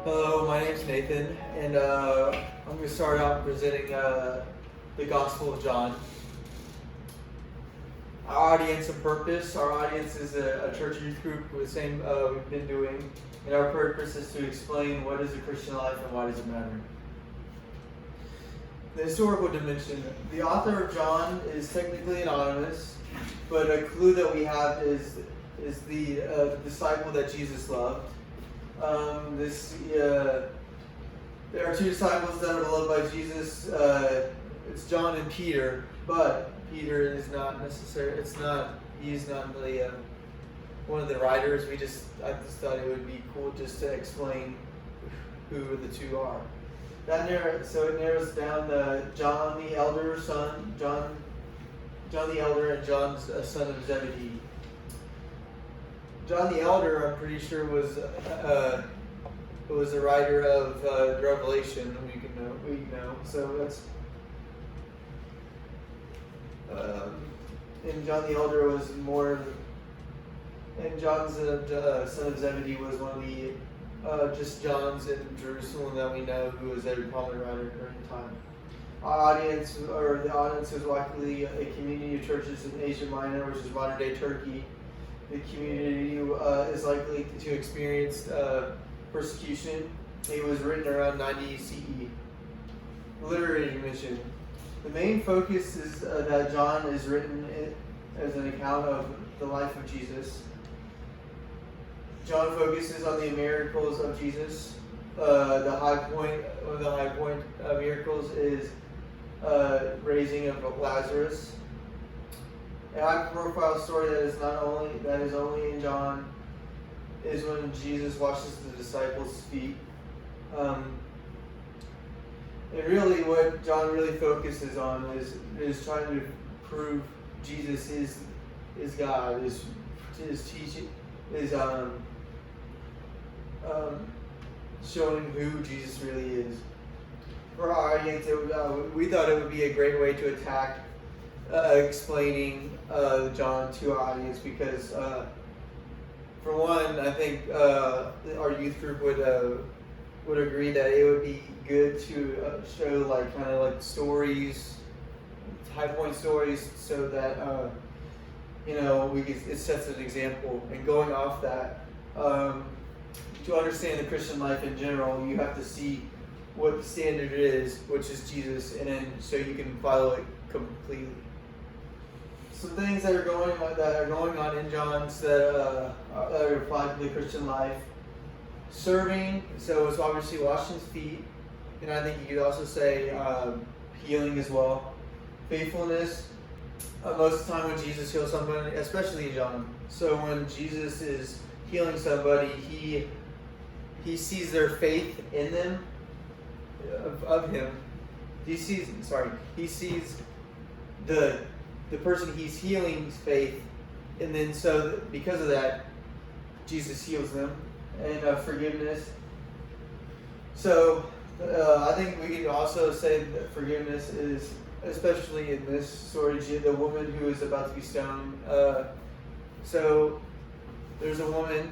Hello, my name's Nathan, and I'm going to start out presenting the Gospel of John. Our audience and purpose. Our audience is a church youth group with the same we've been doing, and our purpose is to explain what is a Christian life and why does it matter. The historical dimension. The author of John is technically anonymous, but a clue that we have is the disciple that Jesus loved. There are two disciples that are loved by Jesus. It's John and Peter, but Peter is not necessary. He's not really one of the writers. I just thought it would be cool just to explain who the two are. It narrows down John the elder son, John the elder, and John's son of Zebedee. John the Elder, I'm pretty sure, was the writer of Revelation. We know. So that's. And John the Elder was more. And John's son of Zebedee was one of the just Johns in Jerusalem that we know who was a prominent writer during the time. The audience is likely a community of churches in Asia Minor, which is modern day Turkey. The community is likely to experience persecution. It was written around 90 CE. Literary dimension. The main focus is that John is written as an account of the life of Jesus. John focuses on the miracles of Jesus. One of the high point miracles is raising of Lazarus. A high-profile story that is only in John is when Jesus washes the disciples' feet. And really, what John really focuses on is trying to prove Jesus is God. Is teaching is showing who Jesus really is. For our audience, we thought it would be a great way to attack. Explaining John to our audience because, for one, I think our youth group would agree that it would be good to show stories, high point stories, so that it sets an example. And going off that, to understand the Christian life in general, you have to see what the standard is, which is Jesus, and then so you can follow it completely. Some things that are going on in John's that apply to the Christian life. Serving, so it's obviously washing his feet, and I think you could also say healing as well. Faithfulness. Most of the time when Jesus heals somebody, especially in John, so when Jesus is healing somebody, he sees their faith in them, of him. He sees the person he's healing's faith, and then because of that, Jesus heals them. And forgiveness. So I think we can also say that forgiveness is, especially in this story, the woman who is about to be stoned. So there's a woman,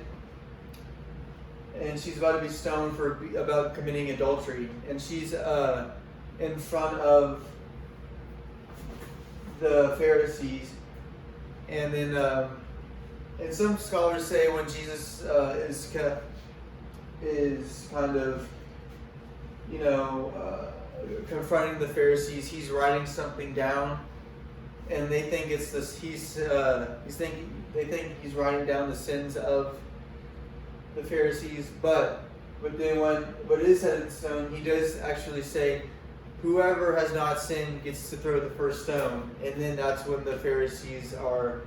and she's about to be stoned about committing adultery, and she's in front of the Pharisees, and then and some scholars say when Jesus is kind of confronting the Pharisees, he's writing something down, and they think it's this. They think he's writing down the sins of the Pharisees, but it is set in stone. He does actually say, whoever has not sinned gets to throw the first stone, and then that's when the Pharisees are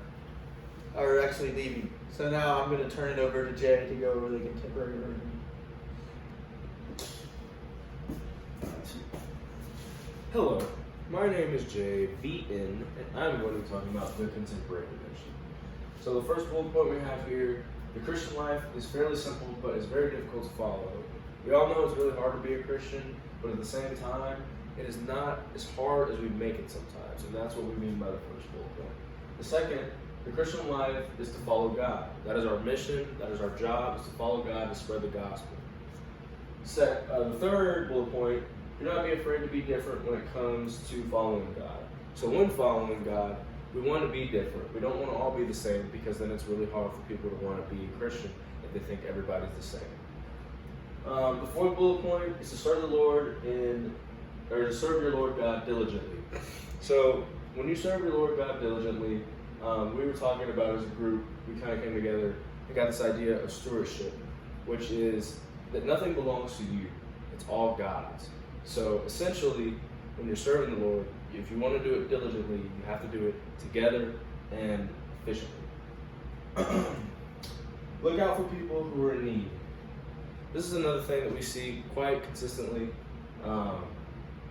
actually leaving. So now I'm going to turn it over to Jay to go over the contemporary version. Hello, my name is Jay VN, and I'm going to be talking about the contemporary dimension. So the first bullet point we have here, the Christian life is fairly simple, but it's very difficult to follow. We all know it's really hard to be a Christian, but at the same time, it is not as hard as we make it sometimes, and that's what we mean by the first bullet point. The second, the Christian life is to follow God. That is our mission, that is our job, is to follow God and spread the gospel. The third bullet point, do not be afraid to be different when it comes to following God. So when following God, we want to be different. We don't want to all be the same, because then it's really hard for people to want to be a Christian if they think everybody's the same. The fourth bullet point is to serve the Lord to serve your Lord God diligently. So when you serve your Lord God diligently, we were talking about as a group, we kind of came together and got this idea of stewardship, which is that nothing belongs to you. It's all God's. So essentially, when you're serving the Lord, if you want to do it diligently, you have to do it together and efficiently. Look out for people who are in need. This is another thing that we see quite consistently.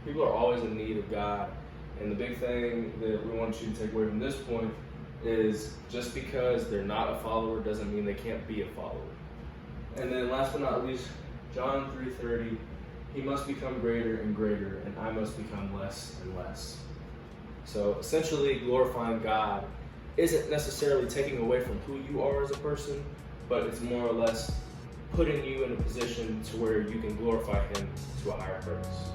People are always in need of God. And the big thing that we want you to take away from this point is just because they're not a follower doesn't mean they can't be a follower. And then last but not least, John 3:30, he must become greater and greater, and I must become less and less. So essentially, glorifying God isn't necessarily taking away from who you are as a person, but it's more or less putting you in a position to where you can glorify him to a higher purpose.